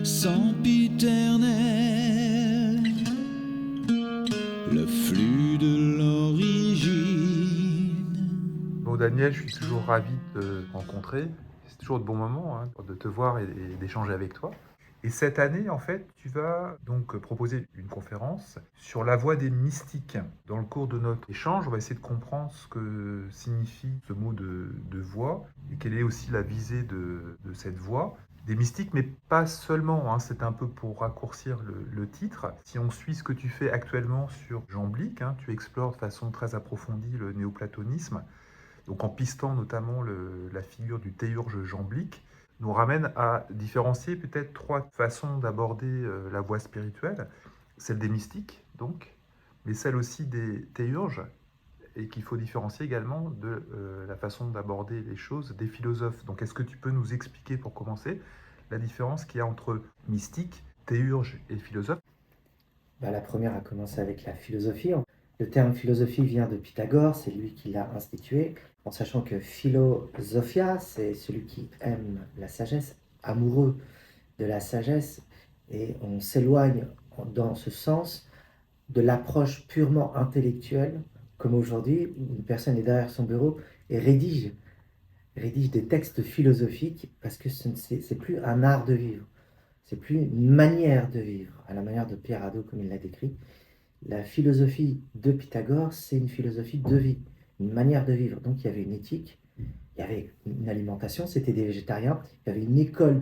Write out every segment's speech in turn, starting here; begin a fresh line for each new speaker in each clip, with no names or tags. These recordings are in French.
Sempiternel, le flux de l'origine.
Bon Daniel, je suis toujours ravi de te rencontrer. C'est toujours de bons moments de te voir et d'échanger avec toi. Et cette année, en fait, tu vas donc proposer une conférence sur la voie des mystiques. Dans le cours de notre échange, on va essayer de comprendre ce que signifie ce mot de voie et quelle est aussi la visée de cette voie. Des mystiques, mais pas seulement, c'est un peu pour raccourcir le titre. Si on suit ce que tu fais actuellement sur Jamblique, tu explores de façon très approfondie le néoplatonisme, donc en pistant notamment la figure du théurge jamblique, nous ramène à différencier peut-être trois façons d'aborder la voie spirituelle. Celle des mystiques, donc, mais celle aussi des théurges, et qu'il faut différencier également de la façon d'aborder les choses des philosophes. Donc est-ce que tu peux nous expliquer, pour commencer, la différence qu'il y a entre mystique, théurge et philosophe?
La première a commencé avec la philosophie. Le terme philosophie vient de Pythagore, c'est lui qui l'a institué, en sachant que philosophia, c'est celui qui aime la sagesse, amoureux de la sagesse, et on s'éloigne dans ce sens de l'approche purement intellectuelle, comme aujourd'hui, où une personne est derrière son bureau et rédige des textes philosophiques, parce que c'est plus un art de vivre, c'est plus une manière de vivre, à la manière de Pierre Hadot, comme il l'a décrit. La philosophie de Pythagore, c'est une philosophie de vie, une manière de vivre. Donc il y avait une éthique, il y avait une alimentation, c'était des végétariens, il y avait une école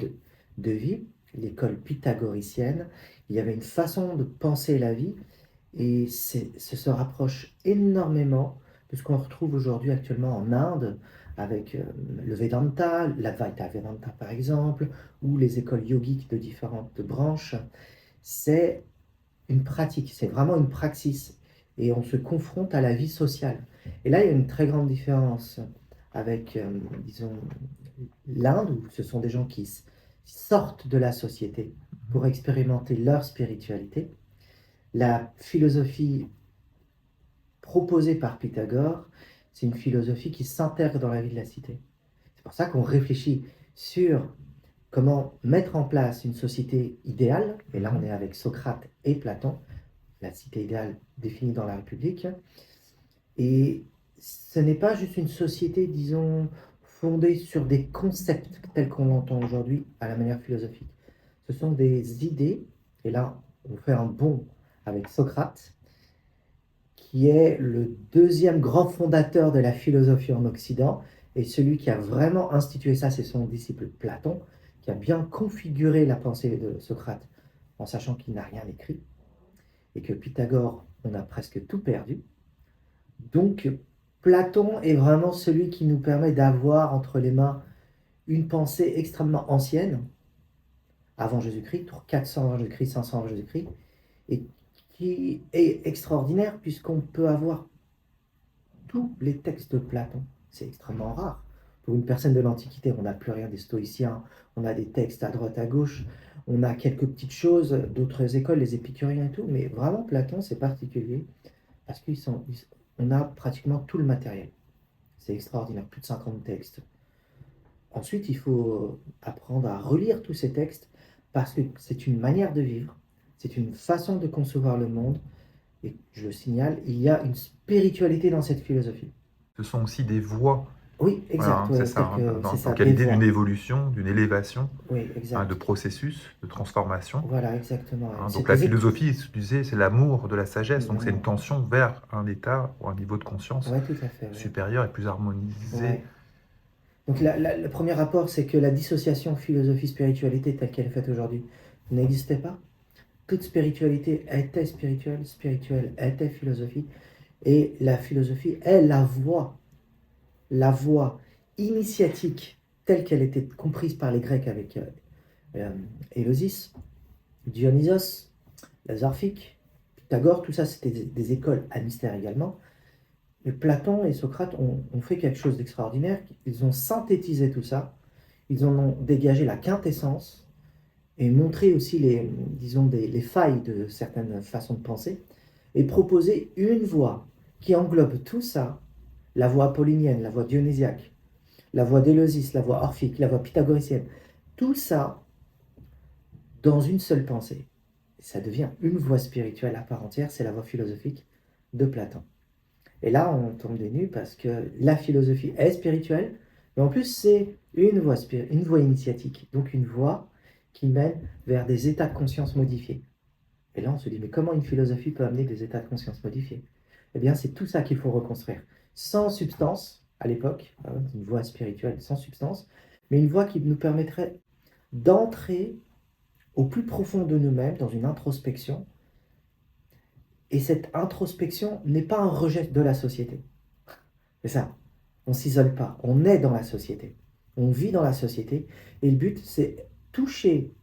de vie, l'école pythagoricienne, il y avait une façon de penser la vie, et ça se rapproche énormément de ce qu'on retrouve aujourd'hui actuellement en Inde, avec le Vedanta, l'Advaita Vedanta par exemple, ou les écoles yogiques de différentes branches. C'est une pratique, c'est vraiment une praxis, et on se confronte à la vie sociale. Et là, il y a une très grande différence avec, disons, l'Inde, où ce sont des gens qui sortent de la société pour expérimenter leur spiritualité. La philosophie proposée par Pythagore, c'est une philosophie qui s'intègre dans la vie de la cité. C'est pour ça qu'on réfléchit sur comment mettre en place une société idéale, et là on est avec Socrate et Platon, la cité idéale définie dans la République, et ce n'est pas juste une société, disons, fondée sur des concepts tels qu'on l'entend aujourd'hui à la manière philosophique. Ce sont des idées, et là on fait un bond avec Socrate, qui est le deuxième grand fondateur de la philosophie en Occident, et celui qui a vraiment institué ça, c'est son disciple Platon, qui a bien configuré la pensée de Socrate, en sachant qu'il n'a rien écrit, et que Pythagore, on a presque tout perdu. Donc, Platon est vraiment celui qui nous permet d'avoir entre les mains une pensée extrêmement ancienne, avant Jésus-Christ, 400 avant Jésus-Christ, 500 avant Jésus-Christ, et qui est extraordinaire puisqu'on peut avoir tous les textes de Platon. C'est extrêmement rare. Pour une personne de l'Antiquité, on n'a plus rien des stoïciens, on a des textes à droite, à gauche, on a quelques petites choses d'autres écoles, les épicuriens et tout, mais vraiment Platon, c'est particulier parce qu'on a pratiquement tout le matériel. C'est extraordinaire, plus de 50 textes. Ensuite, il faut apprendre à relire tous ces textes parce que c'est une manière de vivre, c'est une façon de concevoir le monde. Et je le signale, il y a une spiritualité dans cette philosophie.
Ce sont aussi des voies.
Oui, exact.
Voilà, c'est ça. Donc il y a l'idée d'une évolution, d'une élévation,
oui, exact.
De processus, de transformation.
Voilà, exactement.
Donc la philosophie, tu disais, c'est l'amour de la sagesse. Donc c'est une tension vers un état ou un niveau de conscience
tout à fait,
supérieur et plus harmonisé.
Ouais. Donc le premier rapport, c'est que la dissociation philosophie-spiritualité telle qu'elle est faite aujourd'hui n'existait pas. Toute spiritualité était spirituelle, spirituelle était philosophie, et la philosophie est la voie initiatique telle qu'elle était comprise par les Grecs avec Éleusis, Dionysos, Lazarphique, Pythagore, tout ça, c'était des écoles à mystère également. Mais Platon et Socrate ont fait quelque chose d'extraordinaire. Ils ont synthétisé tout ça, ils en ont dégagé la quintessence et montré aussi disons, les failles de certaines façons de penser et proposé une voie qui englobe tout ça, la voie apollinienne, la voie dionysiaque, la voie d'Éleusis, la voie orphique, la voie pythagoricienne, tout ça dans une seule pensée. Et ça devient une voie spirituelle à part entière, c'est la voie philosophique de Platon. Et là, on tombe des nues parce que la philosophie est spirituelle, mais en plus, c'est une voie initiatique, donc une voie qui mène vers des états de conscience modifiés. Et là, on se dit, mais comment une philosophie peut amener des états de conscience modifiés? Eh bien, c'est tout ça qu'il faut reconstruire. Sans substance, à l'époque, une voie spirituelle sans substance, mais une voie qui nous permettrait d'entrer au plus profond de nous-mêmes, dans une introspection. Et cette introspection n'est pas un rejet de la société. C'est ça. On ne s'isole pas. On est dans la société. On vit dans la société. Et le but, c'est toucher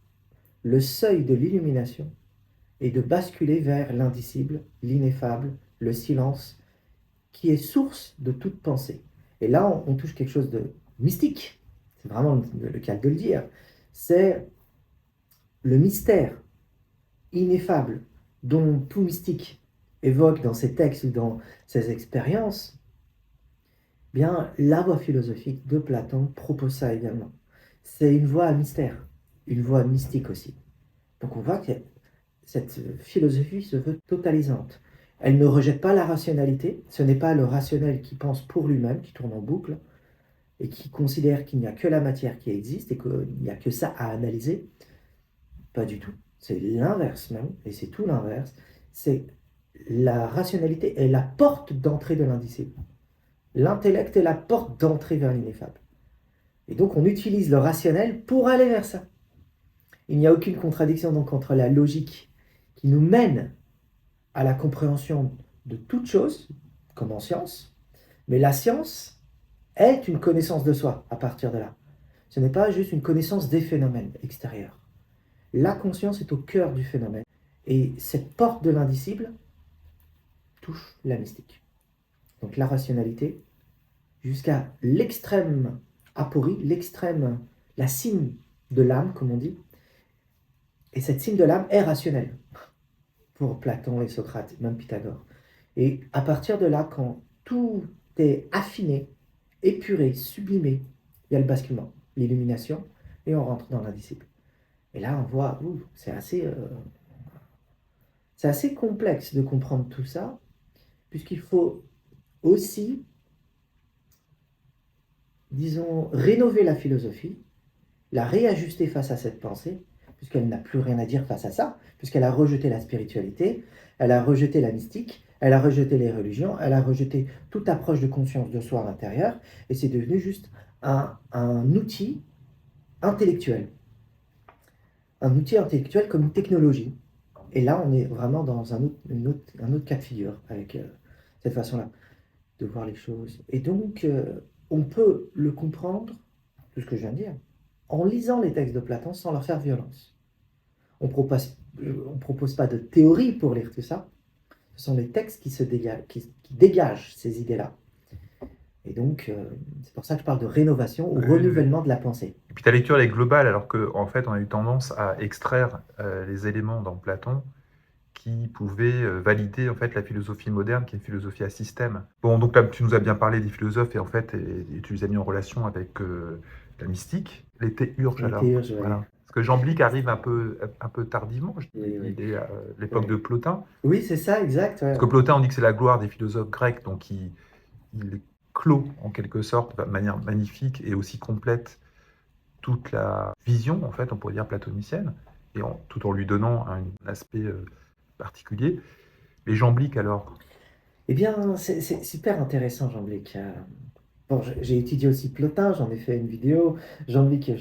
le seuil de l'illumination et de basculer vers l'indicible, l'ineffable, le silence, qui est source de toute pensée. Et là, on touche quelque chose de mystique. C'est vraiment le cas de le dire. C'est le mystère ineffable dont tout mystique évoque dans ses textes ou dans ses expériences. Bien, la voie philosophique de Platon propose ça également. C'est une voie à mystère, une voie mystique aussi. Donc on voit que cette philosophie se veut totalisante. Elle ne rejette pas la rationalité, ce n'est pas le rationnel qui pense pour lui-même, qui tourne en boucle, et qui considère qu'il n'y a que la matière qui existe et qu'il n'y a que ça à analyser. Pas du tout. C'est l'inverse même, et c'est tout l'inverse. C'est la rationalité est la porte d'entrée de l'indicible. L'intellect est la porte d'entrée vers l'ineffable. Et donc on utilise le rationnel pour aller vers ça. Il n'y a aucune contradiction donc entre la logique qui nous mène à la compréhension de toute chose, comme en science, mais la science est une connaissance de soi à partir de là. Ce n'est pas juste une connaissance des phénomènes extérieurs. La conscience est au cœur du phénomène. Et cette porte de l'indicible touche la mystique. Donc la rationalité, jusqu'à l'extrême aporie, la cime de l'âme, comme on dit. Et cette cime de l'âme est rationnelle, pour Platon et Socrate, même Pythagore. Et à partir de là, quand tout est affiné, épuré, sublimé, il y a le basculement, l'illumination, et on rentre dans l'indicible. Et là, on voit, c'est assez complexe de comprendre tout ça, puisqu'il faut aussi, disons, rénover la philosophie, la réajuster face à cette pensée, puisqu'elle n'a plus rien à dire face à ça, puisqu'elle a rejeté la spiritualité, elle a rejeté la mystique, elle a rejeté les religions, elle a rejeté toute approche de conscience de soi à l'intérieur, et c'est devenu juste un outil intellectuel. Un outil intellectuel comme une technologie. Et là, on est vraiment dans un autre cas de figure avec cette façon-là de voir les choses. Et donc, on peut le comprendre, tout ce que je viens de dire, en lisant les textes de Platon sans leur faire violence. On propose pas de théorie pour lire tout ça. Ce sont les textes qui dégagent ces idées-là. Et donc, c'est pour ça que je parle de rénovation ou renouvellement de la pensée.
Et puis ta lecture elle est globale, alors qu'en fait, on a eu tendance à extraire les éléments dans Platon qui pouvaient valider en fait la philosophie moderne, qui est une philosophie à système. Bon, donc là, tu nous as bien parlé des philosophes et en fait, et tu les as mis en relation avec la mystique. Les théurges, alors.
Théurges, ouais.
Voilà. Parce que Jamblique arrive un peu tardivement,
Oui.
il est à l'époque de Plotin.
Oui, c'est ça, exact. Ouais.
Parce que Plotin, on dit que c'est la gloire des philosophes grecs, donc il clôt en quelque sorte, de manière magnifique et aussi complète, toute la vision, en fait, on pourrait dire platonicienne, et tout en lui donnant un aspect particulier. Mais Jamblique, alors?
Eh bien, c'est super intéressant, Jamblique. Bon, j'ai étudié aussi Plotin, j'en ai fait une vidéo. Jamblique,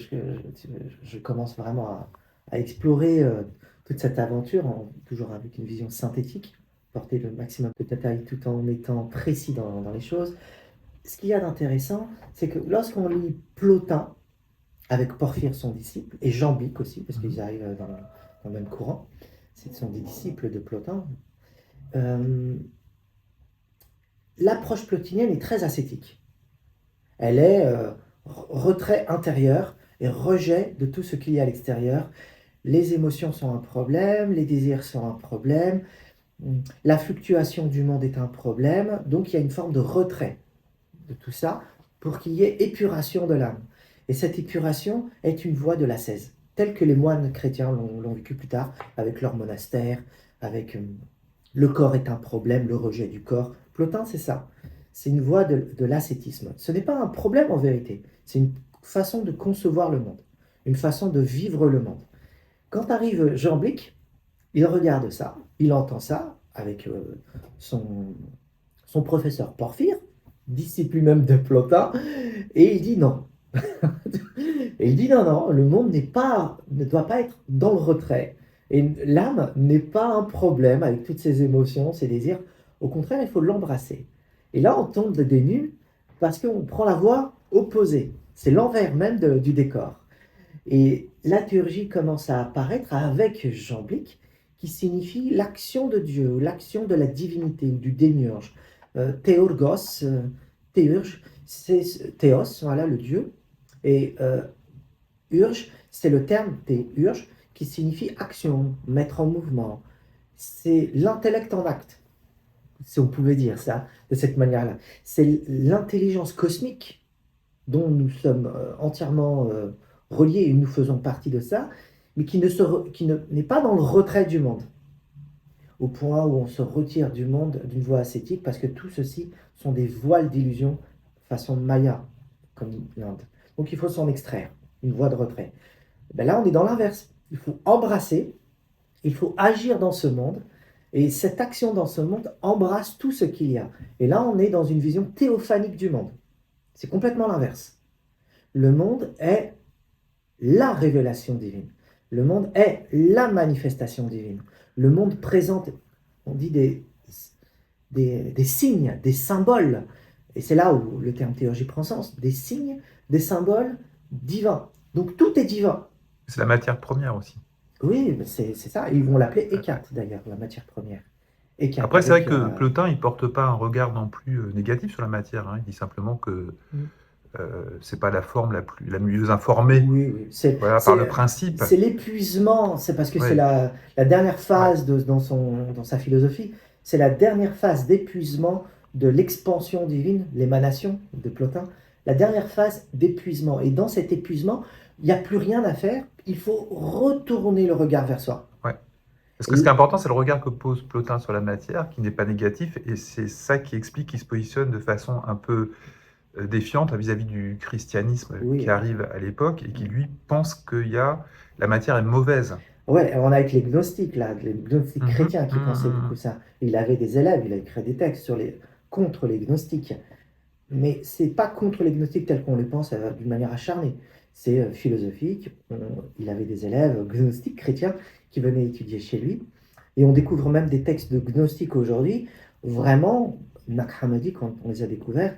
je commence vraiment à explorer toute cette aventure, toujours avec une vision synthétique, porter le maximum de détails tout en étant précis dans les choses. Ce qu'il y a d'intéressant, c'est que lorsqu'on lit Plotin, avec Porphyre, son disciple, et Jamblique aussi, parce qu'ils arrivent dans le même courant, ce sont des disciples de Plotin, l'approche plotinienne est très ascétique. Elle est retrait intérieur et rejet de tout ce qu'il y a à l'extérieur. Les émotions sont un problème, les désirs sont un problème, la fluctuation du monde est un problème, donc il y a une forme de retrait de tout ça pour qu'il y ait épuration de l'âme. Et cette épuration est une voie de l'ascèse, telle que les moines chrétiens l'ont vécu plus tard avec leur monastère, avec le corps est un problème, le rejet du corps. Plotin, c'est ça. C'est une voie de l'ascétisme. Ce n'est pas un problème en vérité, c'est une façon de concevoir le monde, une façon de vivre le monde. Quand arrive Jean Blic, il regarde ça, il entend ça avec son professeur Porphyre, disciple lui-même de Plotin, et il dit non. Et il dit non, non, le monde ne doit pas être dans le retrait. Et l'âme n'est pas un problème avec toutes ses émotions, ses désirs. Au contraire, il faut l'embrasser. Et là, on tombe des nues parce qu'on prend la voie opposée. C'est l'envers même du décor. Et la théurgie commence à apparaître avec Jean Blic, qui signifie l'action de Dieu, l'action de la divinité ou du démiurge. Théurgos, théurge, c'est théos, voilà le Dieu. Et urge, c'est le terme théurge qui signifie action, mettre en mouvement. C'est l'intellect en acte, si on pouvait dire ça de cette manière-là. C'est l'intelligence cosmique dont nous sommes entièrement reliés et nous faisons partie de ça, mais qui n'est pas dans le retrait du monde, au point où on se retire du monde d'une voie ascétique, parce que tout ceci sont des voiles d'illusion façon maya, comme l'Inde. Donc il faut s'en extraire, une voie de retrait. Ben là, on est dans l'inverse. Il faut embrasser, il faut agir dans ce monde, et cette action dans ce monde embrasse tout ce qu'il y a. Et là, on est dans une vision théophanique du monde. C'est complètement l'inverse. Le monde est la révélation divine. Le monde est la manifestation divine. Le monde présente, on dit des signes, des symboles. Et c'est là où le terme théurgie prend sens. Des signes, des symboles divins. Donc tout est divin.
C'est la matière première aussi.
Oui, c'est ça. Ils vont l'appeler Hécate d'ailleurs, la matière première. Hécate,
Après, c'est vrai
avec,
que Plotin, il ne porte pas un regard non plus négatif sur la matière, hein. Il dit simplement que c'est pas la forme la mieux informée,
oui, oui.
voilà, par le principe.
C'est l'épuisement, c'est parce que
Oui.
c'est la dernière phase dans sa philosophie, c'est la dernière phase d'épuisement de l'expansion divine, l'émanation de Plotin, la dernière phase d'épuisement. Et dans cet épuisement, il n'y a plus rien à faire, il faut retourner le regard vers soi.
Ouais. Parce que ce qui est important, c'est le regard que pose Plotin sur la matière, qui n'est pas négatif, et c'est ça qui explique qu'il se positionne de façon un peu défiante vis-à-vis du christianisme
Oui.
qui arrive à l'époque et qui lui pense que la matière est mauvaise.
Ouais, on a avec les gnostiques, là, les gnostiques chrétiens qui pensaient beaucoup ça. Il avait des élèves, il a écrit des textes contre les gnostiques. Mais c'est pas contre les gnostiques tels qu'on les pense d'une manière acharnée. C'est philosophique. Il avait des élèves gnostiques chrétiens qui venaient étudier chez lui. Et on découvre même des textes de gnostiques aujourd'hui. Vraiment, Nag Hammadi, quand on les a découverts,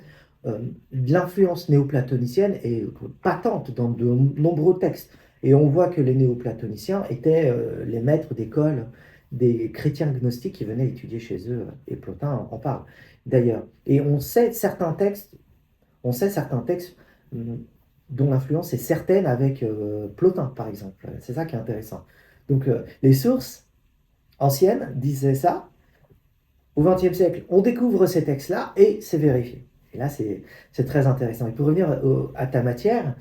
l'influence néoplatonicienne est patente dans de nombreux textes. Et on voit que les néoplatoniciens étaient les maîtres d'école des chrétiens gnostiques qui venaient étudier chez eux, et Plotin en parle d'ailleurs. Et on sait certains textes dont l'influence est certaine avec Plotin, par exemple. C'est ça qui est intéressant. Donc les sources anciennes disaient ça. Au XXe siècle, on découvre ces textes-là et c'est vérifié. Et là, c'est très intéressant. Et pour revenir à ta matière,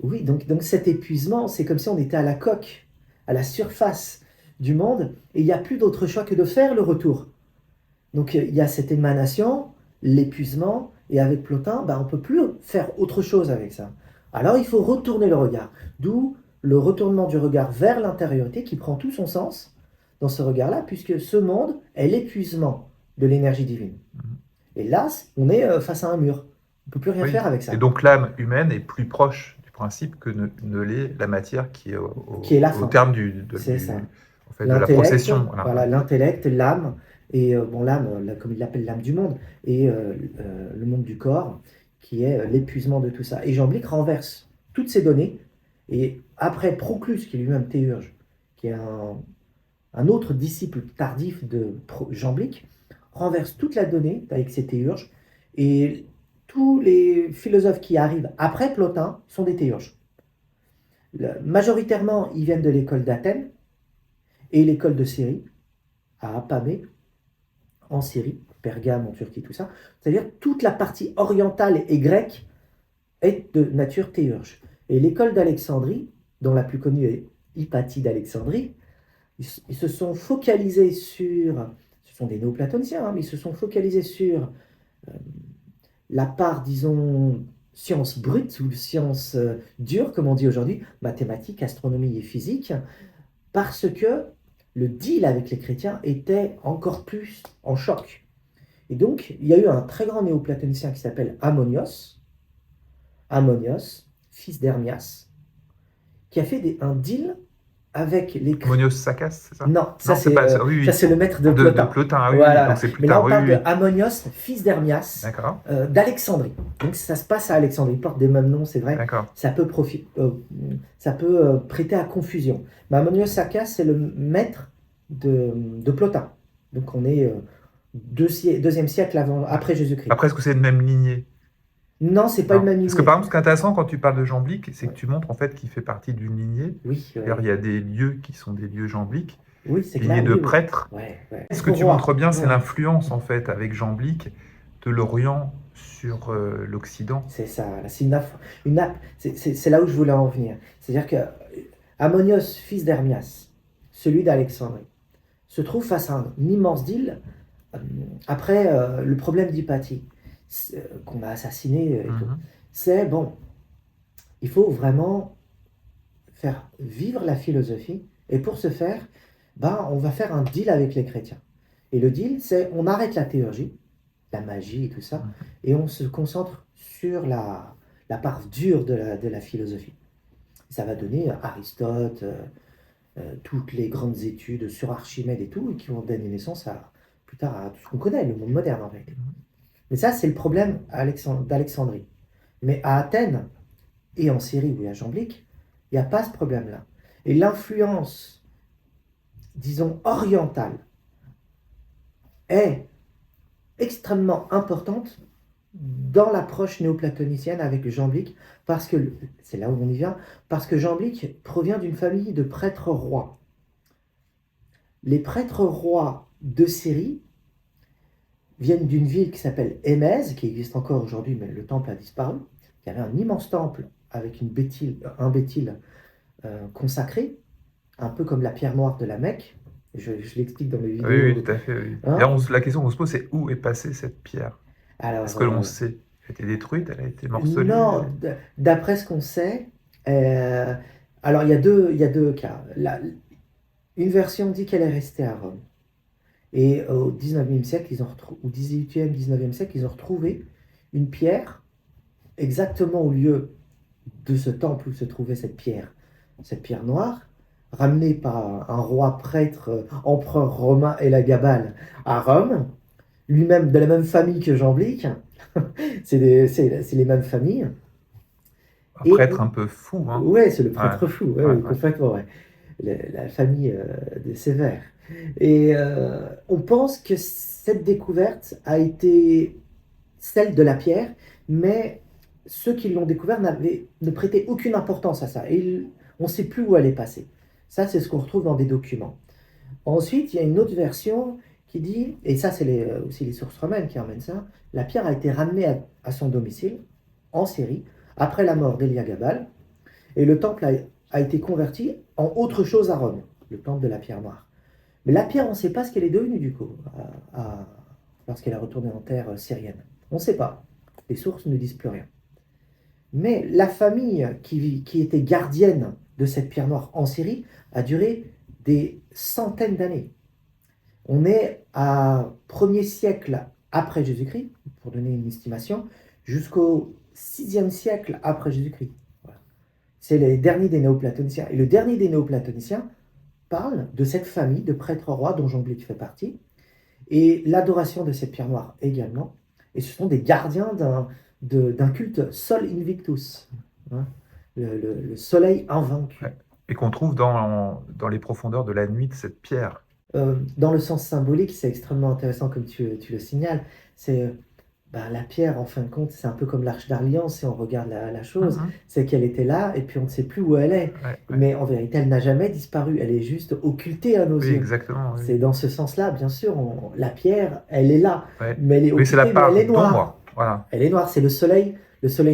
oui, donc cet épuisement, c'est comme si on était à la coque, à la surface du monde, et il n'y a plus d'autre choix que de faire le retour. Donc il y a cette émanation, l'épuisement, et avec Plotin, on ne peut plus faire autre chose avec ça. Alors il faut retourner le regard, d'où le retournement du regard vers l'intériorité qui prend tout son sens dans ce regard-là, puisque ce monde est l'épuisement de l'énergie divine. Et là, on est face à un mur. On ne peut plus rien faire avec ça.
Et donc l'âme humaine est plus proche du principe que ne l'est la matière qui est au terme de la procession.
Voilà, l'intellect, l'âme, et l'âme, comme il l'appelle l'âme du monde, et le monde du corps, qui est l'épuisement de tout ça. Et Jean Blic renverse toutes ces données, et après Proclus, qui est lui-même théurge, qui est un autre disciple tardif de Jamblique, renverse toute la donnée avec ses théurges, et tous les philosophes qui arrivent après Plotin sont des théurges. Majoritairement, ils viennent de l'école d'Athènes et l'école de Syrie, à Apamée, en Syrie, Pergame en Turquie, tout ça. C'est-à-dire toute la partie orientale et grecque est de nature théurge. Et l'école d'Alexandrie, dont la plus connue est Hypatie d'Alexandrie, ils se sont focalisés sur, ce sont des néoplatoniciens, mais ils se sont focalisés sur la part, disons, sciences brutes ou sciences dures, comme on dit aujourd'hui, mathématiques, astronomie et physique, parce que le deal avec les chrétiens était encore plus en choc. Et donc, il y a eu un très grand néoplatonicien qui s'appelle Ammonios, fils d'Hermias, qui a fait un deal avec les chrétiens.
Ammonios Saccas, c'est ça?
Non, ça
Non, c'est pas ça.
ça c'est le maître de Plotin.
De Plotin, ah oui,
Voilà.
donc c'est plus
Mais là,
tard.
on parle
Oui,
de
oui.
Ammonios, fils d'Hermias,
D'accord,
d'Alexandrie. Donc ça se passe à Alexandrie. Ils portent des mêmes noms, c'est vrai.
d'accord.
Ça peut, prêter à confusion. Mais Ammonios Saccas, c'est le maître de Plotin. Donc on est deuxième siècle après Jésus-Christ.
Après, est-ce que c'est de même lignée?
Non, c'est pas
Non.
une même lignée.
Parce que par exemple, ce qui est intéressant quand tu parles de Jamblique, c'est que
Ouais.
tu montres en fait qu'il fait partie d'une lignée.
Oui,
D'ailleurs, il y a des lieux qui sont des lieux jambliques,
oui, c'est
lignée
clair.
de
Oui,
prêtres.
ouais.
Ce que tu montres bien, c'est
Ouais.
l'influence en fait avec Jamblique de l'Orient sur l'Occident.
C'est ça, là, c'est c'est là où je voulais en venir. C'est-à-dire que Ammonios, fils d'Hermias, celui d'Alexandrie, se trouve face à un immense deal après le problème d'Hypatie, qu'on a assassiné et tout.
Mhm.
C'est bon, il faut vraiment faire vivre la philosophie, et pour ce faire, on va faire un deal avec les chrétiens. Et le deal, c'est on arrête la théurgie, la magie et tout ça, et on se concentre sur la part dure de la philosophie. Ça va donner Aristote, toutes les grandes études sur Archimède et tout, et qui vont donner naissance plus tard à tout ce qu'on connaît, le monde moderne en fait. Mais ça, c'est le problème d'Alexandrie. Mais à Athènes et en Syrie où il y a Jamblique, il n'y a pas ce problème-là. Et l'influence, disons, orientale est extrêmement importante dans l'approche néoplatonicienne avec Jamblique, parce que, c'est là où on y vient, parce que Jamblique provient d'une famille de prêtres rois. Les prêtres rois de Syrie viennent d'une ville qui s'appelle Émèse, qui existe encore aujourd'hui, mais le temple a disparu. Il y avait un immense temple avec un bétil consacré, un peu comme la pierre noire de la Mecque. Je l'explique dans mes vidéos.
Oui, tout à fait. Oui.
Hein?
Et la question qu'on se pose, c'est où est passée cette pierre?
Alors,
Est-ce que l'on sait? Elle a été détruite, elle a été morcelée?
Non, d'après ce qu'on sait, alors il y a deux cas. Une version dit qu'elle est restée à Rome. Et au 19e siècle, ou 18e, 19e siècle, ils ont retrouvé une pierre exactement au lieu de ce temple où se trouvait cette pierre noire, ramenée par un roi prêtre, empereur romain Élagabal à Rome, lui-même de la même famille que Jamblique. c'est les mêmes familles.
Un prêtre un peu fou, hein?
Ouais, c'est le prêtre
Ouais.
fou,
Ouais.
complètement, ouais. La famille de Sévère. Et on pense que cette découverte a été celle de la pierre, mais ceux qui l'ont découvert ne prêtaient aucune importance à ça. Et on ne sait plus où elle est passée. Ça, c'est ce qu'on retrouve dans des documents. Ensuite, il y a une autre version qui dit, et ça c'est aussi les sources romaines qui emmènent ça, la pierre a été ramenée à son domicile, en Syrie, après la mort d'Héliagabal, et le temple a été converti en autre chose à Rome, le temple de la pierre noire. Mais la pierre, on ne sait pas ce qu'elle est devenue du coup, lorsqu'elle a retourné en terre syrienne. On ne sait pas. Les sources ne disent plus rien. Mais la famille qui était gardienne de cette pierre noire en Syrie a duré des centaines d'années. On est à 1er siècle après Jésus-Christ, pour donner une estimation, jusqu'au 6e siècle après Jésus-Christ. Voilà. C'est les derniers des néoplatoniciens. Et le dernier des néoplatoniciens parle de cette famille de prêtres rois dont Jamblique fait partie, et l'adoration de cette pierre noire également. Et ce sont des gardiens d'un culte Sol Invictus, hein, le soleil invaincu.
Ouais. et qu'on trouve dans les profondeurs de la nuit de cette pierre.
Dans le sens symbolique, c'est extrêmement intéressant comme tu le signales. C'est la pierre, en fin de compte, c'est un peu comme l'Arche d'Alliance, si on regarde la chose,
Mhm.
c'est qu'elle était là et puis on ne sait plus où elle est.
Ouais, ouais.
Mais en vérité, elle n'a jamais disparu, elle est juste occultée à nos
Oui,
yeux.
exactement.
C'est
Oui.
dans ce sens-là, bien sûr, la pierre, elle est là,
Ouais.
mais elle est
Oui, c'est la
occultée, mais
part
elle est noire.
d'ombre. Voilà.
Elle est noire, c'est le soleil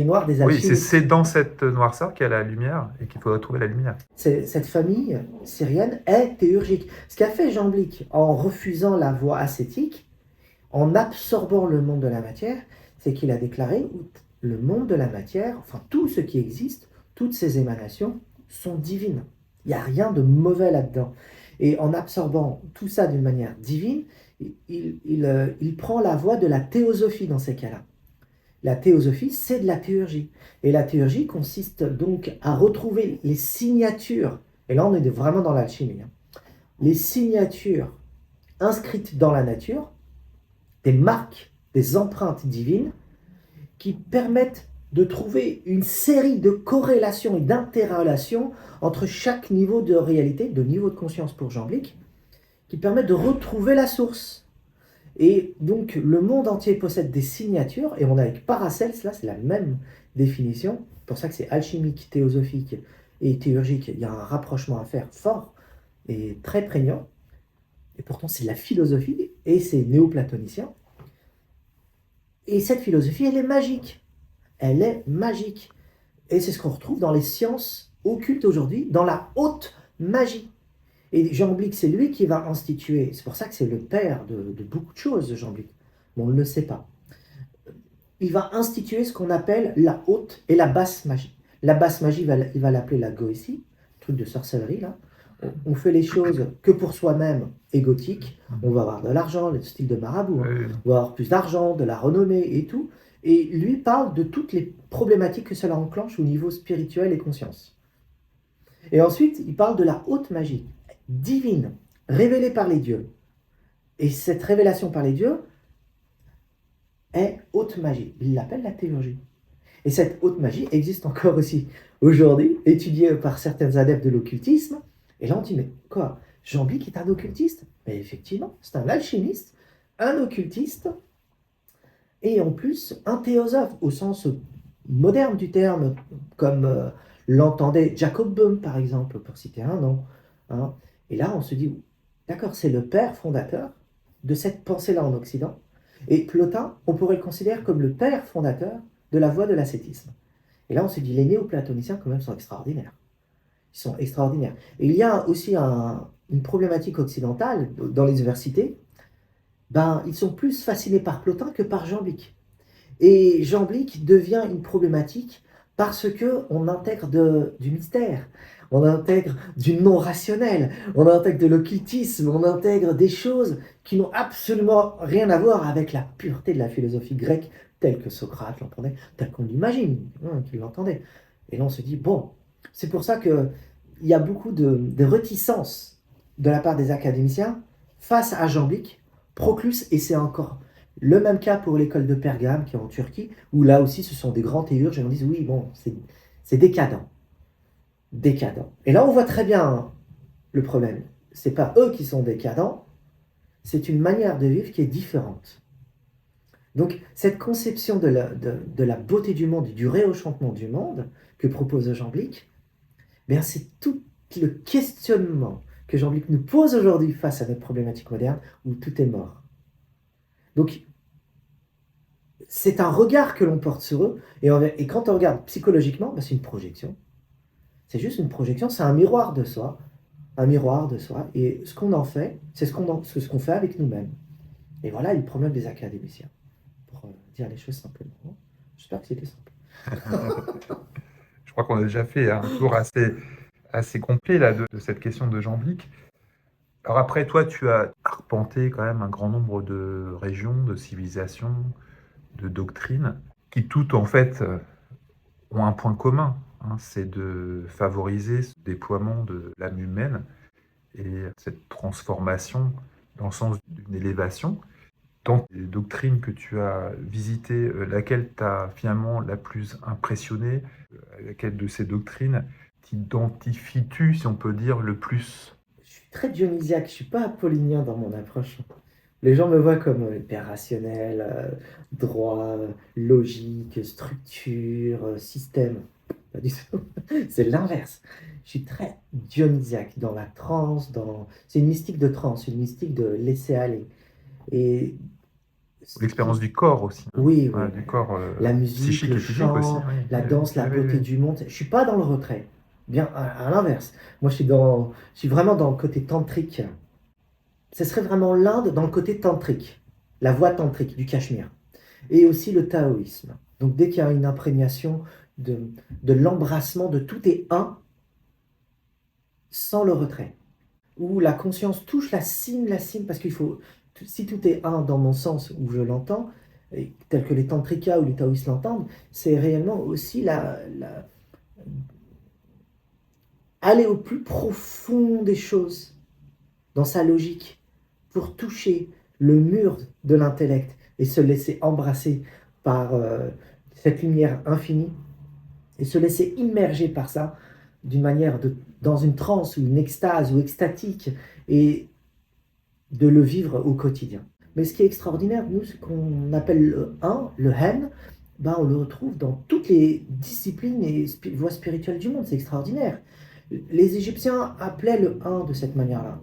noir des
Oui, c'est
alchimistes.
dans cette noirceur qu'il y a la lumière et qu'il faut retrouver la lumière.
Cette famille syrienne est théurgique. Ce qu'a fait Jean Blic en refusant la voie ascétique, en absorbant le monde de la matière, c'est qu'il a déclaré le monde de la matière, enfin tout ce qui existe, toutes ces émanations sont divines. Il n'y a rien de mauvais là-dedans. Et en absorbant tout ça d'une manière divine, il prend la voie de la théosophie dans ces cas-là. La théosophie, c'est de la théurgie. Et la théurgie consiste donc à retrouver les signatures, et là on est vraiment dans l'alchimie, les signatures inscrites dans la nature, des marques, des empreintes divines, qui permettent de trouver une série de corrélations et d'interrelations entre chaque niveau de réalité, de niveau de conscience pour Jean Blic, qui permettent de retrouver la source. Et donc, le monde entier possède des signatures, et on a avec Paracels, là, c'est la même définition. C'est pour ça que c'est alchimique, théosophique et théurgique. Il y a un rapprochement à faire fort et très prégnant. Et pourtant, c'est de la philosophie, et c'est néoplatonicien. Et cette philosophie, elle est magique. Elle est magique. Et c'est ce qu'on retrouve dans les sciences occultes aujourd'hui, dans la haute magie. Et Jean Blic, c'est lui qui va instituer, c'est pour ça que c'est le père de beaucoup de choses, Jean Blic, mais on ne le sait pas. Il va instituer ce qu'on appelle la haute et la basse magie. La basse magie, il va l'appeler la goétie, truc de sorcellerie là. On fait les choses que pour soi-même, égotique. On va avoir de l'argent, le style de marabout.
Oui.
On va avoir plus d'argent, de la renommée et tout. Et lui parle de toutes les problématiques que cela enclenche au niveau spirituel et conscience. Et ensuite, il parle de la haute magie, divine, révélée par les dieux. Et cette révélation par les dieux est haute magie. Il l'appelle la théurgie. Et cette haute magie existe encore aussi aujourd'hui, étudiée par certains adeptes de l'occultisme. Et là, on dit, mais quoi, Jean Blic est un occultiste? Mais effectivement, c'est un alchimiste, un occultiste, et en plus, un théosophe, au sens moderne du terme, comme l'entendait Jacob Böhm, par exemple, pour citer un nom. Hein. Et là, on se dit, d'accord, c'est le père fondateur de cette pensée-là en Occident. Et Plotin, on pourrait le considérer comme le père fondateur de la voie de l'ascétisme. Et là, on se dit, les néoplatoniciens, quand même, sont extraordinaires. Ils sont extraordinaires. Et il y a aussi une problématique occidentale dans les universités. Ils sont plus fascinés par Plotin que par Jean Blic. Et Jean Blic devient une problématique parce qu'on intègre du mystère, on intègre du non-rationnel, on intègre de l'occultisme, on intègre des choses qui n'ont absolument rien à voir avec la pureté de la philosophie grecque telle que Socrate l'entendait, telle qu'on l'imagine, qu'il l'entendait. Et là on se dit, bon, c'est pour ça qu'il y a beaucoup de réticence de la part des académiciens face à Jean Blic, Proclus, et c'est encore le même cas pour l'école de Pergame qui est en Turquie, où là aussi ce sont des grands théurges et on dit oui, bon, c'est décadent. Décadent. Et là on voit très bien le problème. C'est pas eux qui sont décadents, c'est une manière de vivre qui est différente. Donc cette conception de la beauté du monde, du réenchantement du monde que propose Jean Blic, c'est tout le questionnement que Jean Blic nous pose aujourd'hui face à notre problématique moderne où tout est mort. Donc, c'est un regard que l'on porte sur eux, et quand on regarde psychologiquement, c'est une projection. C'est juste une projection, c'est un miroir de soi, et ce qu'on en fait, c'est ce qu'on fait avec nous-mêmes. Et voilà le problème des académiciens, pour dire les choses simplement. J'espère que c'était simple.
Je crois qu'on a déjà fait un tour assez complet là, de cette question de Jean Blic. Alors après, toi, tu as arpenté quand même un grand nombre de régions, de civilisations, de doctrines, qui toutes, en fait, ont un point commun. C'est de favoriser ce déploiement de l'âme humaine et cette transformation dans le sens d'une élévation. Dans les doctrines que tu as visitées, laquelle t'a finalement la plus impressionné? Laquelle de ces doctrines t'identifies-tu, si on peut dire, le plus?
Je suis très dionysiaque, je suis pas apollinien dans mon approche. Les gens me voient comme hyper rationnel, droit, logique, structure, système. Pas du tout. C'est l'inverse. Je suis très dionysiaque dans la transe, c'est une mystique de transe, une mystique de laisser aller. Et
L'expérience du corps aussi, hein.
oui,
Ouais,
oui,
du corps
la musique,
psychique
le
et physique aussi.
chant,
Oui,
la
oui,
danse, la
oui,
beauté
oui.
du monde. Je suis pas dans le retrait. Bien à l'inverse. Moi, je suis vraiment dans le côté tantrique. Ce serait vraiment l'Inde dans le côté tantrique, la voie tantrique du Cachemire. Et aussi le taoïsme. Donc dès qu'il y a une imprégnation de, de l'embrassement de tout est un, sans le retrait. Où la conscience touche la cime, parce qu'il faut, si tout est un dans mon sens où je l'entends, tel que les tantrikas ou les taoïstes l'entendent, c'est réellement aussi aller au plus profond des choses, dans sa logique, pour toucher le mur de l'intellect et se laisser embrasser par cette lumière infinie et se laisser immerger par ça d'une manière dans une transe ou une extase ou extatique et de le vivre au quotidien. Mais ce qui est extraordinaire, nous, ce qu'on appelle le un, le hen, ben on le retrouve dans toutes les disciplines et voies spirituelles du monde. C'est extraordinaire. Les Égyptiens appelaient le un de cette manière-là.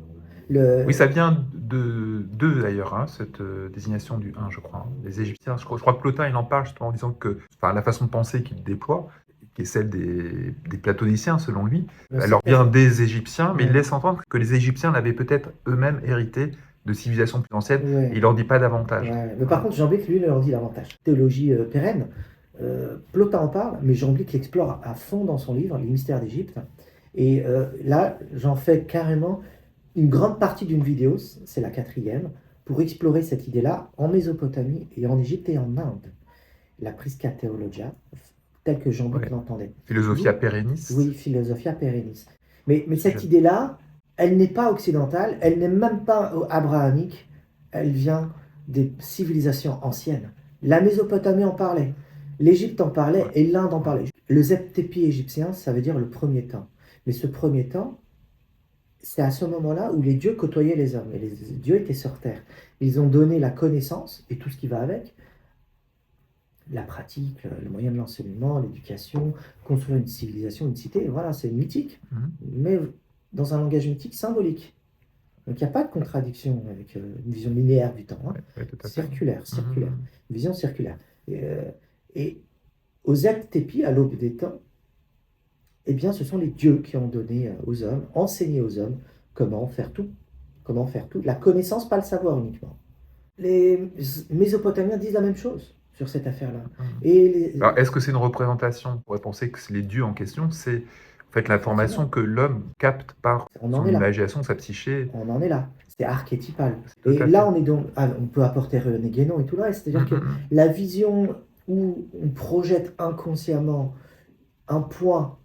Oui, ça vient d'eux d'ailleurs, hein, cette désignation du 1, je crois, hein. Les Égyptiens, je crois que Plotin, il en parle justement en disant que la façon de penser qu'il déploie, qui est celle des platoniciens selon lui, elle leur vient des Égyptiens, mais il laisse entendre que les Égyptiens l'avaient peut-être eux-mêmes hérité de civilisations plus anciennes,
Ouais.
et il n'en dit pas davantage.
Ouais. Mais par contre, Jamblique, lui, leur dit davantage. Théologie pérenne, Plotin en parle, mais Jamblique l'explore à fond dans son livre, Les mystères d'Égypte. Et là, j'en fais carrément une grande partie d'une vidéo, c'est la 4e, pour explorer cette idée-là en Mésopotamie et en Égypte et en Inde. La Prisca Theologia, telle que Jamblique l'entendait.
Philosophia perennis.
Oui, Philosophia perennis. Mais cette idée-là, elle n'est pas occidentale, elle n'est même pas abrahamique, elle vient des civilisations anciennes. La Mésopotamie en parlait, l'Égypte en parlait et l'Inde en parlait. Le Zep-Tepi égyptien, ça veut dire le premier temps. Mais ce premier temps, c'est à ce moment-là où les dieux côtoyaient les hommes, et les dieux étaient sur terre. Ils ont donné la connaissance et tout ce qui va avec, la pratique, le moyen de l'enseignement, l'éducation, construire une civilisation, une cité, voilà, c'est mythique, mais dans un langage mythique symbolique. Donc il n'y a pas de contradiction avec une vision linéaire du temps, hein. Circulaire, une vision circulaire. Et aux Zep-Tepi, à l'aube des temps, eh bien, ce sont les dieux qui ont donné aux hommes, enseigné aux hommes comment faire tout. Comment faire tout. La connaissance, pas le savoir uniquement. Les Mésopotamiens disent la même chose sur cette affaire-là.
Alors, est-ce que c'est une représentation? On pourrait penser que les dieux en question, c'est en fait l'information que l'homme capte par son imagination, sa psyché.
On en est là. C'est archétypal. Et là, on est donc, on peut apporter René Guénon et tout le reste. C'est-à-dire que la vision où on projette inconsciemment un point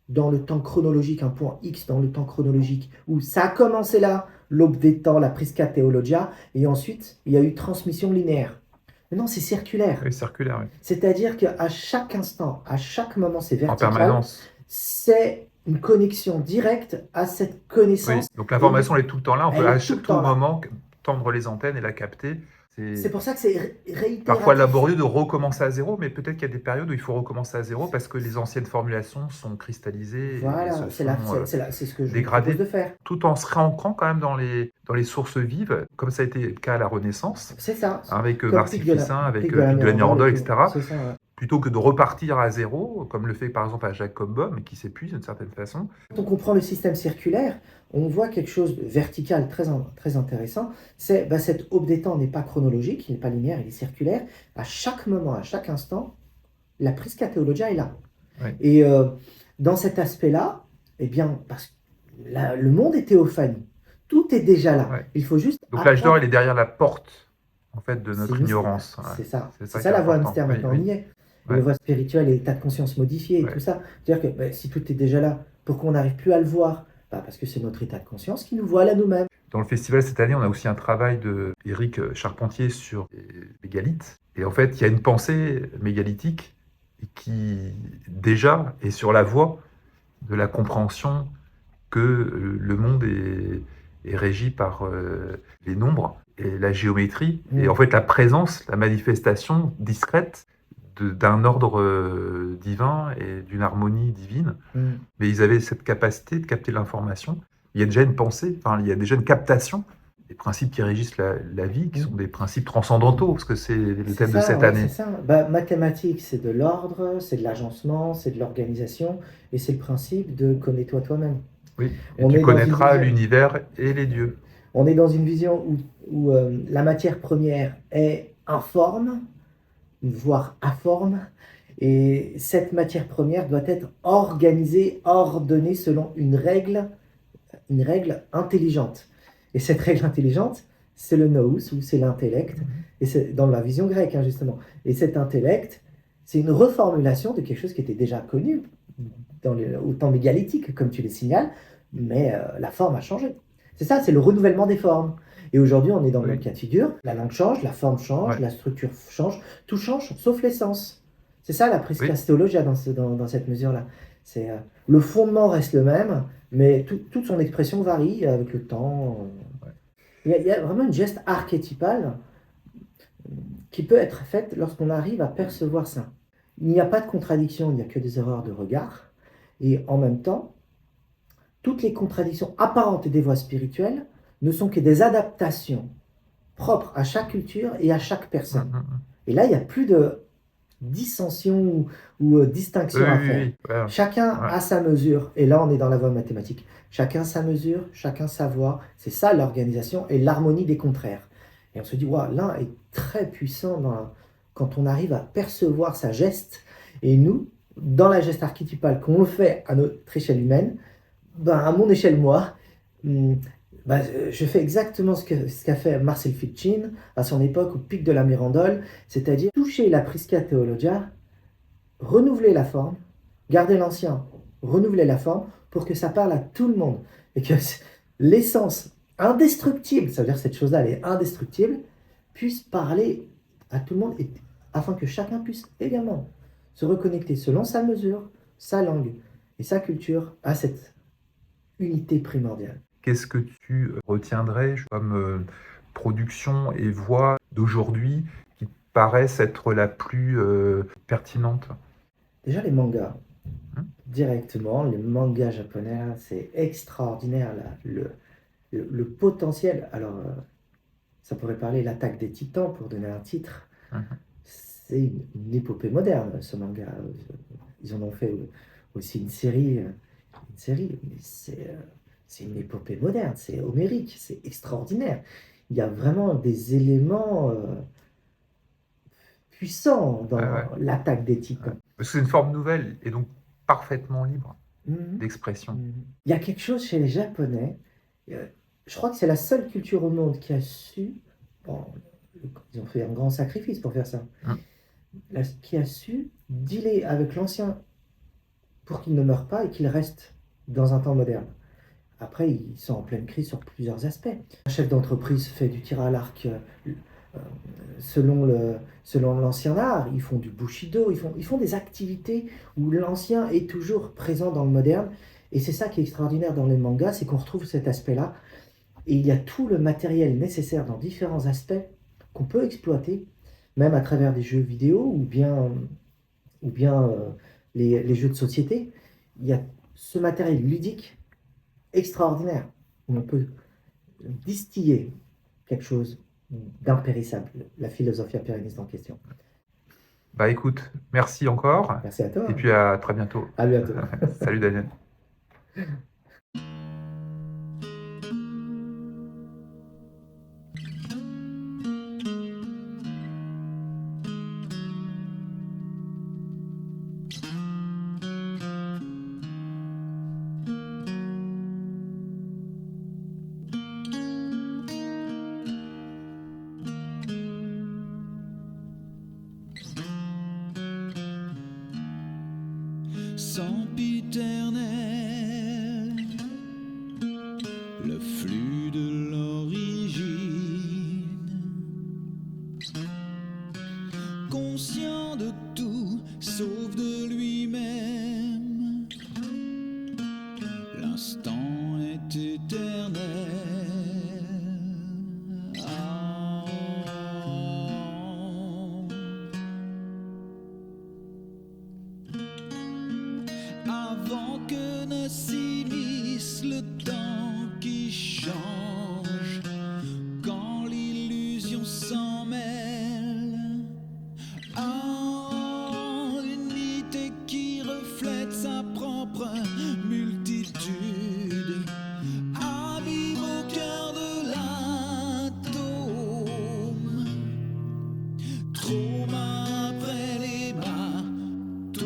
dans le temps chronologique, un point X dans le temps chronologique, où ça a commencé là, l'aube des temps, la Prisca Theologia, et ensuite, il y a eu transmission linéaire. Mais non, c'est circulaire.
Oui, circulaire, oui.
C'est-à-dire qu'à chaque instant, à chaque moment, c'est vertical.
En permanence.
C'est une connexion directe à cette connaissance.
Oui, donc l'information elle est tout le temps là, on peut à tout moment tendre les antennes et la capter.
C'est pour ça que c'est réitératif.
Parfois laborieux de recommencer à zéro, mais peut-être qu'il y a des périodes où il faut recommencer à zéro parce que les anciennes formulations sont cristallisées.
Voilà, c'est ce que je
dégradées,
propose de faire.
Tout en se réancrant quand même dans les sources vives, comme ça a été le cas à la Renaissance.
C'est ça.
Avec Marcillicin, avec Pic de la Mirandole, etc.
C'est ça, ouais.
Plutôt que de repartir à zéro, comme le fait par exemple à Jacques Combom, qui s'épuise d'une certaine façon.
Quand on comprend le système circulaire, on voit quelque chose de vertical très intéressant. C'est cette aube des temps n'est pas chronologique, il n'est pas linéaire, il est circulaire. À chaque moment, à chaque instant, la Prisca Theologia est là. Ouais. Et dans cet aspect-là, eh bien, parce que le monde est théophanie. Tout est déjà là. Ouais. Il faut juste.
Donc l'âge d'or, il est derrière la porte, en fait, de notre ignorance.
C'est ça. C'est ça la voie mystère, maintenant, on y est. Ouais. La voie spirituelle et l'état de conscience modifié et tout ça. C'est-à-dire que si tout est déjà là, pourquoi on n'arrive plus à le voir? Parce que c'est notre état de conscience qui nous voit là nous-mêmes.
Dans le festival cette année, on a aussi un travail de Éric Charpentier sur les mégalithes. Et en fait, il y a une pensée mégalithique qui déjà est sur la voie de la compréhension que le monde est régi par les nombres et la géométrie, et en fait la présence, la manifestation discrète d'un ordre divin et d'une harmonie divine. Mais ils avaient cette capacité de capter l'information. Il y a déjà une pensée, enfin, il y a déjà une captation des principes qui régissent la vie, qui sont des principes transcendantaux, parce que c'est le
C'est
thème de
ça,
cette
ouais,
année.
c'est ça. Bah, mathématiques, c'est de l'ordre, c'est de l'agencement, c'est de l'organisation, et c'est le principe de connais-toi toi-même.
Oui, et
On
tu
est dans une
connaîtras
vision,
l'univers et les dieux.
on est dans une vision où la matière première est informe, voire informe, et cette matière première doit être organisée, ordonnée selon une règle intelligente. Et cette règle intelligente, c'est le nous, ou c'est l'intellect, et c'est dans la vision grecque, hein, justement. Et cet intellect, c'est une reformulation de quelque chose qui était déjà connu au temps mégalithique, comme tu le signales, mais la forme a changé. C'est ça, c'est le renouvellement des formes. Et aujourd'hui, on est dans le
Oui.
même cas de figure. La langue change, la forme change,
Ouais.
la structure change, tout change, sauf l'essence. C'est ça la prisca
Oui.
théologia dans cette mesure-là. C'est le fondement reste le même, mais toute son expression varie avec le temps. Il y a vraiment une geste archétypale qui peut être faite lorsqu'on arrive à percevoir ça. Il n'y a pas de contradiction, il n'y a que des erreurs de regard. Et en même temps, toutes les contradictions apparentes des voies spirituelles ne sont que des adaptations propres à chaque culture et à chaque personne. Et là, il n'y a plus de dissension ou distinction à faire.
Oui, voilà.
Chacun
Ouais.
a sa mesure. Et là, on est dans la voie mathématique. Chacun sa mesure, chacun sa voie. C'est ça l'organisation et l'harmonie des contraires. Et on se dit, waouh, l'un est très puissant quand on arrive à percevoir sa geste. Et nous, dans la geste archétypale qu'on le fait à notre échelle humaine, ben, à mon échelle, moi, ben, je fais exactement ce qu'a fait Marcel Fichin à son époque au pic de la Mirandole, c'est-à-dire toucher la Prisca Theologia, renouveler la forme, garder l'ancien, renouveler la forme pour que ça parle à tout le monde et que l'essence indestructible, ça veut dire que cette chose-là, elle est indestructible, puisse parler à tout le monde afin que chacun puisse également se reconnecter selon sa mesure, sa langue et sa culture à cette unité primordiale.
Qu'est-ce que tu retiendrais comme production et voix d'aujourd'hui qui te paraissent être la plus pertinente?
Déjà les mangas.
Hein?
Directement, les mangas japonais, c'est extraordinaire là, le potentiel. Alors, ça pourrait parler l'attaque des Titans pour donner un titre. C'est une épopée moderne, ce manga. Ils en ont fait aussi une série, mais c'est une épopée moderne, c'est homérique, c'est extraordinaire. Il y a vraiment des éléments puissants dans
Ouais.
l'attaque des Titans.
Parce que c'est une forme nouvelle et donc parfaitement libre d'expression.
Il y a quelque chose chez les Japonais, je crois que c'est la seule culture au monde qui a su, bon, ils ont fait un grand sacrifice pour faire ça, qui a su dealer avec l'ancien pour qu'il ne meure pas et qu'il reste dans un temps moderne. Après, ils sont en pleine crise sur plusieurs aspects. Un chef d'entreprise fait du tir à l'arc selon l'ancien art, ils font du bushido, ils font des activités où l'ancien est toujours présent dans le moderne. Et c'est ça qui est extraordinaire dans les mangas, c'est qu'on retrouve cet aspect-là. Et il y a tout le matériel nécessaire dans différents aspects qu'on peut exploiter, même à travers des jeux vidéo ou bien les jeux de société. Il y a ce matériel ludique extraordinaire où on peut distiller quelque chose d'impérissable, la philosophie péreniste en question.
Bah écoute, merci encore.
Merci à toi.
Et puis à très bientôt.
À bientôt.
Salut Daniel.
Sempiternel, le flux de l'origine, conscient de tout sauf de lui-même, Trauma après les matomes,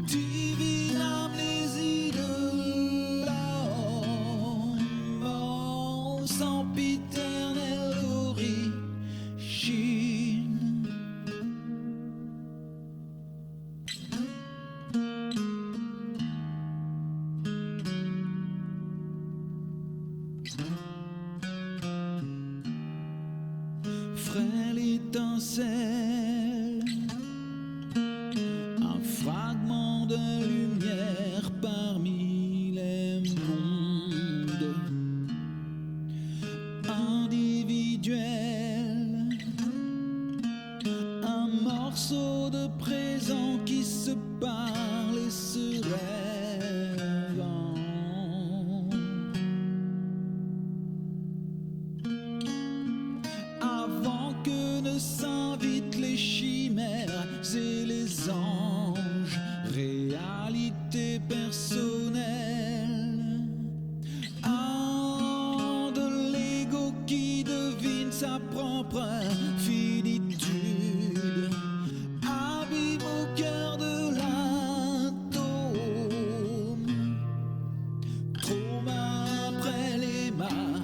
divine amnésie de l'homme, sempiternelle origine. Frêle étincelle, un fragment de lumière parmi les mondes, individuel, un morceau de présent qui se parle et se rêve. Avant que ne s'invitent les chimères et les anges, réalité personnelle, un de l'ego qui devine sa propre finitude, abîme au cœur de l'atome, trauma après les matomes.